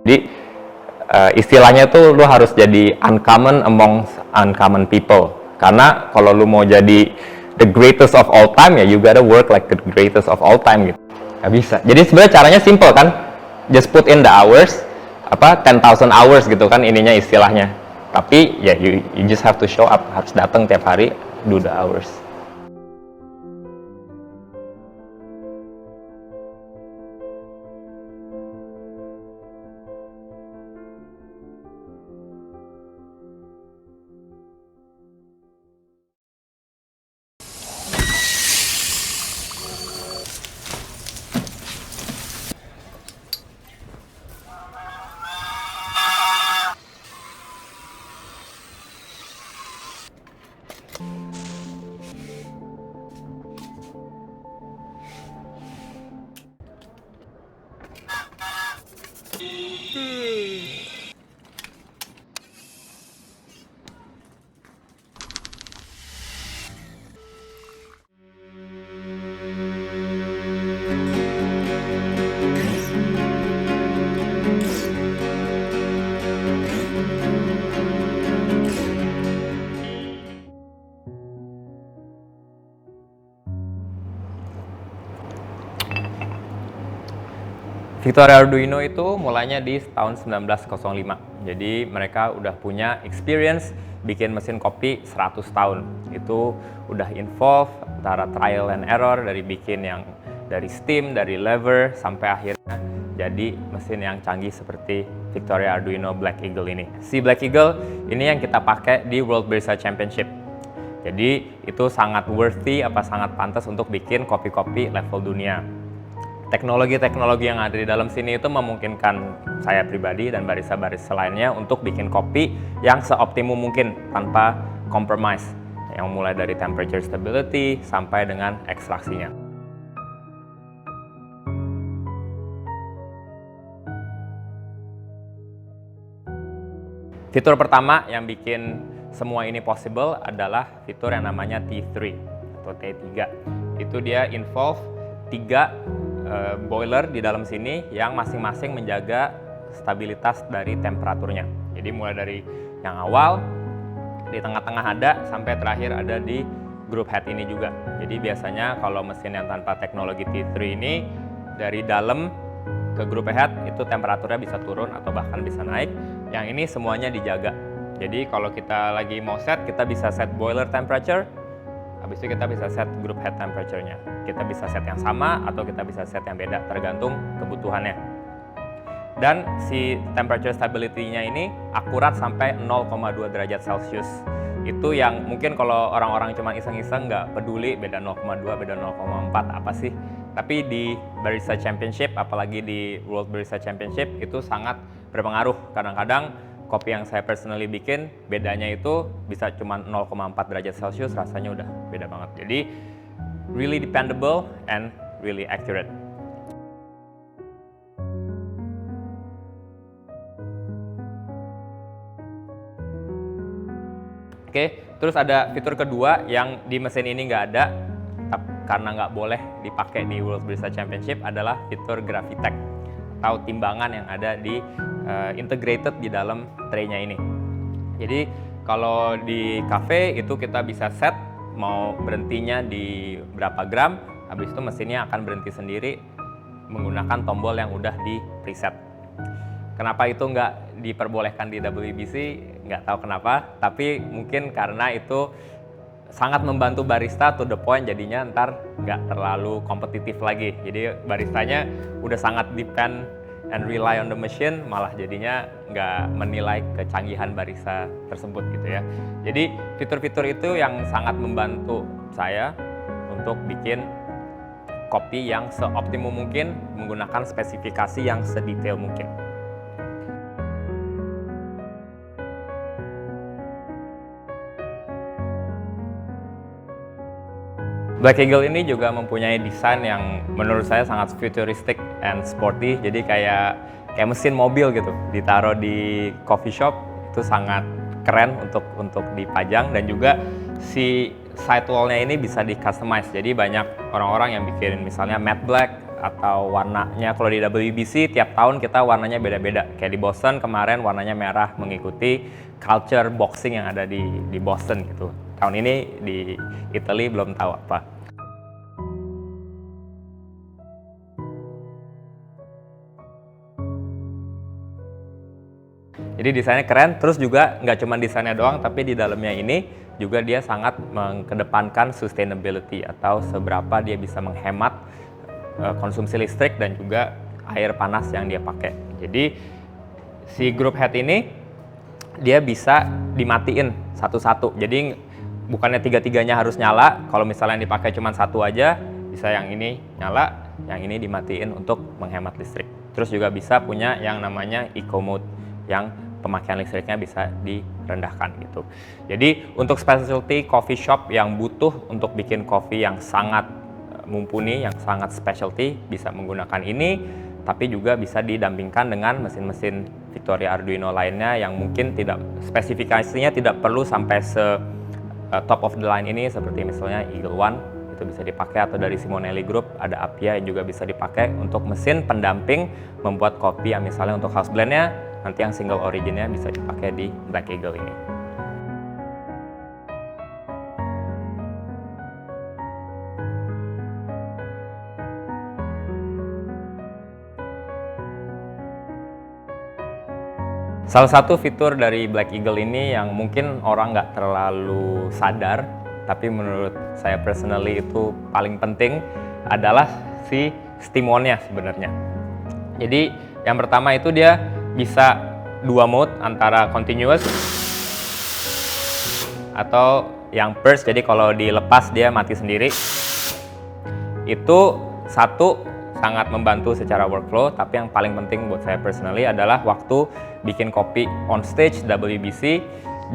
Jadi istilahnya tuh lu harus jadi uncommon among uncommon people. Karena kalau lu mau jadi the greatest of all time ya you gotta work like the greatest of all time gitu. Gak bisa. Jadi sebenarnya caranya simple kan. Just put in the hours, 10,000 hours gitu kan ininya istilahnya. Tapi ya you just have to show up, harus datang tiap hari, do the hours. Victoria Arduino itu mulainya di tahun 1905. Jadi mereka udah punya experience bikin mesin kopi 100 tahun. Itu udah involve antara trial and error dari bikin yang dari steam, dari lever sampai akhirnya jadi mesin yang canggih seperti Victoria Arduino Black Eagle ini. Si Black Eagle ini yang kita pakai di World Barista Championship. Jadi itu sangat worthy, sangat pantas untuk bikin kopi-kopi level dunia. Teknologi-teknologi yang ada di dalam sini itu memungkinkan saya pribadi dan barista-barista lainnya untuk bikin kopi yang seoptimum mungkin tanpa compromise, yang mulai dari temperature stability sampai dengan ekstraksinya. Fitur pertama yang bikin semua ini possible adalah fitur yang namanya T3 atau T3. Itu dia involve 3 boiler di dalam sini yang masing-masing menjaga stabilitas dari temperaturnya. Jadi mulai dari yang awal, di tengah-tengah ada, sampai terakhir ada di group head ini juga. Jadi biasanya kalau mesin yang tanpa teknologi T3 ini dari dalam ke group head itu temperaturnya bisa turun atau bahkan bisa naik. Yang ini semuanya dijaga. Jadi kalau kita lagi mau set, kita bisa set boiler temperature. Habis itu kita bisa set group head temperature-nya. Kita bisa set yang sama atau kita bisa set yang beda, tergantung kebutuhannya. Dan si temperature stability-nya ini akurat sampai 0,2 derajat Celcius. Itu yang mungkin kalau orang-orang cuma iseng-iseng nggak peduli beda 0,2, beda 0,4 apa sih. Tapi di Barista Championship, apalagi di World Barista Championship, itu sangat berpengaruh. Kadang-kadang kopi yang saya personally bikin, bedanya itu bisa cuma 0,4 derajat Celcius, rasanya udah beda banget. Jadi, really dependable and really accurate. Oke, terus ada fitur kedua yang di mesin ini nggak ada, karena nggak boleh dipakai di World Barista Championship, adalah fitur Gravitech atau timbangan yang ada di integrated di dalam tray-nya ini. Jadi kalau di cafe itu kita bisa set mau berhentinya di berapa gram, habis itu mesinnya akan berhenti sendiri menggunakan tombol yang udah di preset. Kenapa itu nggak diperbolehkan di WBC? Nggak tahu kenapa, tapi mungkin karena itu sangat membantu barista to the point jadinya ntar nggak terlalu kompetitif lagi. Jadi baristanya udah sangat depend and rely on the machine, malah jadinya nggak menilai kecanggihan barista tersebut gitu ya. Jadi fitur-fitur itu yang sangat membantu saya untuk bikin kopi yang seoptimum mungkin menggunakan spesifikasi yang sedetail mungkin. Black Eagle ini juga mempunyai desain yang menurut saya sangat futuristic and sporty. Jadi kayak mesin mobil gitu, ditaruh di coffee shop itu sangat keren untuk dipajang. Dan juga si sidewall-nya ini bisa di customize. Jadi banyak orang-orang yang bikin misalnya matte black atau warnanya. Kalau di WBC tiap tahun kita warnanya beda-beda. Kayak di Boston kemarin warnanya merah mengikuti culture boxing yang ada di Boston gitu. Tahun ini di Italy belum tahu apa. Jadi desainnya keren, terus juga nggak cuma desainnya doang, tapi di dalamnya ini juga dia sangat mengedepankan sustainability atau seberapa dia bisa menghemat konsumsi listrik dan juga air panas yang dia pakai. Jadi si group head ini dia bisa dimatiin satu-satu. Jadi bukannya tiga-tiganya harus nyala, kalau misalnya yang dipakai cuma satu aja, bisa yang ini nyala, yang ini dimatiin untuk menghemat listrik. Terus juga bisa punya yang namanya eco mode yang pemakaian listriknya bisa direndahkan gitu. Jadi untuk specialty coffee shop yang butuh untuk bikin kopi yang sangat mumpuni, yang sangat specialty, bisa menggunakan ini, tapi juga bisa didampingkan dengan mesin-mesin Victoria Arduino lainnya yang mungkin tidak spesifikasinya tidak perlu sampai top of the line ini, seperti misalnya Eagle One itu bisa dipakai, atau dari Simonelli Group ada Appia yang juga bisa dipakai untuk mesin pendamping membuat kopi yang misalnya untuk house blendnya nanti yang single originnya bisa dipakai di Black Eagle ini. Salah satu fitur dari Black Eagle ini yang mungkin orang nggak terlalu sadar, tapi menurut saya personally itu paling penting adalah si steam on-nya sebenarnya. Jadi yang pertama itu dia bisa dua mode, antara continuous atau yang burst. Jadi kalau dilepas dia mati sendiri. Itu satu, sangat membantu secara workflow, tapi yang paling penting buat saya personally adalah waktu bikin kopi on stage WBC,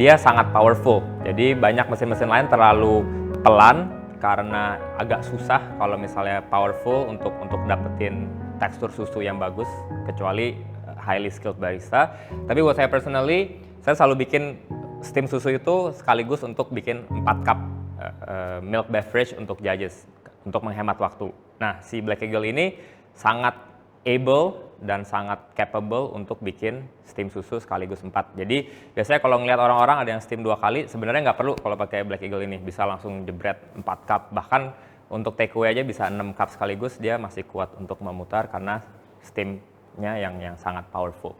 dia sangat powerful. Jadi banyak mesin-mesin lain terlalu pelan karena agak susah kalau misalnya powerful untuk dapetin tekstur susu yang bagus, kecuali highly skilled barista. Tapi buat saya personally, saya selalu bikin steam susu itu sekaligus untuk bikin 4 cup milk beverage untuk judges, untuk menghemat waktu. Nah, si Black Eagle ini sangat able dan sangat capable untuk bikin steam susu sekaligus 4. Jadi biasanya kalau ngeliat orang-orang ada yang steam 2 kali, sebenarnya nggak perlu kalau pakai Black Eagle ini, bisa langsung jebret 4 cup. Bahkan untuk take away aja bisa 6 cup sekaligus, dia masih kuat untuk memutar karena steamnya yang sangat powerful.